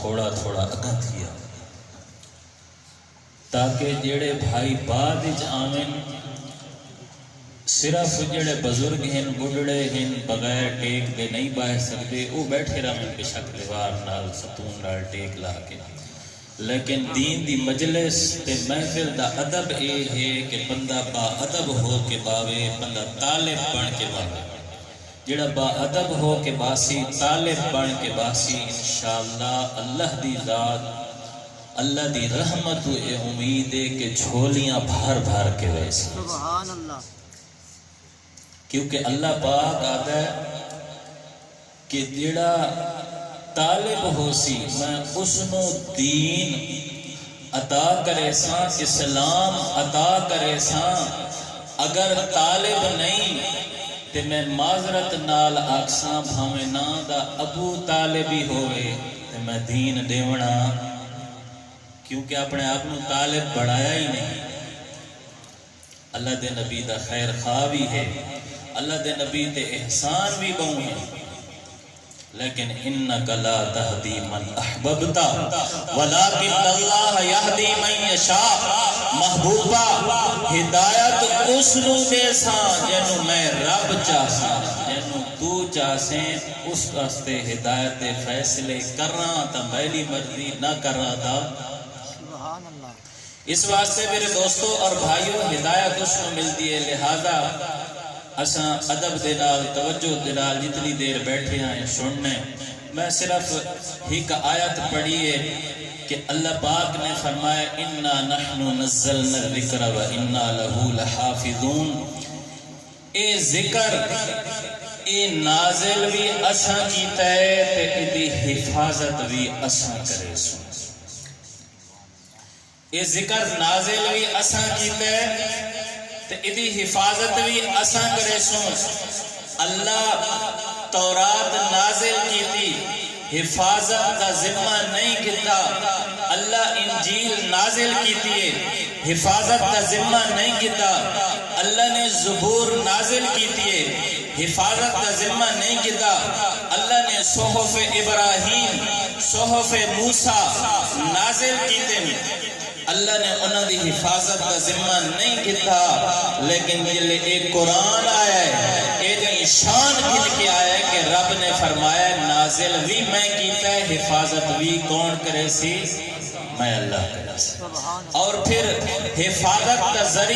تھوڑا تھوڑا اگاں تھیا تاکہ جڑے بھائی بعد وچ آویں صرف جڑے بزرگ ہیں بڑھڑے ہیں بغیر ٹیک دے نہیں باہ سکتے وہ بیٹھے رہن بے شک دیوار نال ستون نال ٹیک لا کے، لیکن دین دی مجلس تے محفل دا ادب اے ہے کہ بندہ با ادب ہو کے باوے، بندہ طالب بن کے باوے۔ جڑا با ادب ہو کے باسی، طالب بن کے باسی، انشاءاللہ اللہ دی ذات اللہ دی رحمت اے امید ہے کہ جھولیاں بھر بھر کے ویسے۔ سبحان اللہ۔ کیونکہ اللہ پاک آتا ہے کہ جڑا طالب ہو سی میں اس نو دین عطا کرے ساں، اسلام عطا کرے ساں، اگر طالب نہیں تے میں معذرت نال آکساں بھاویں نا دا ابو طالب ہی ہوئے تے میں دین دیونا، کیونکہ اپنے آپ نو طالب بڑھایا ہی نہیں۔ اللہ دے نبی دا خیر خواہ بھی ہے، اللہ دے نبی تے احسان بھی بہوں ہیں، لیکن انک لا تہدی من احببتا ولکن اللہ یہدی من یشاء۔ محبوبہ ہدایت اس نو دے ساں جنوں میں رب چاہساں، جنوں تو چاہسیں اس واسطے ہدایت دے فیصلے کراں تا میری مرضی نہ کراں تا۔ سبحان اللہ۔ اس واسطے میرے دوستوں اور بھائیوں ہدایت اس کو ملتی ہے، لہذا اساں ادب دے نال توجہ دے نال جتنی دیر بیٹھے ہیں سننے، میں صرف ایک آیت پڑھی ہے کہ اللہ پاک نے فرمایا انا نحن نزلنا الذکر و انا لہ لحافظون۔ اے ذکر اے نازل بھی اساں کیتا ہے تے ایدی حفاظت بھی اساں کرے سو۔ اے ذکر نازل بھی اساں کیتا ہے تے ایدی حفاظت بھی اساں کرے سوں۔ اللہ تورات نازل کی تھی، حفاظت کا ذمہ نہیں کیتا۔ اللہ انجیل نازل کی تھی، حفاظت کا ذمہ نہیں کیتا۔ اللہ نے زبور نازل کی تھی، حفاظت کا ذمہ نہیں کیتا۔ اللہ نے صحف ابراہیم، صحف موسیٰ نازل کی تھی، اللہ نے انہوں دی حفاظت کا ذمہ نہیں کیتا، لیکن جلے ایک قرآن آیا ہے، ایک شان کھل کے آیا ہے کہ رب نے فرمایا نازل بھی میں کیتا ہے، حفاظت بھی کون کرے سی؟ میں اللہ کرے سی۔ اور پھر حفاظت کا ذریعہ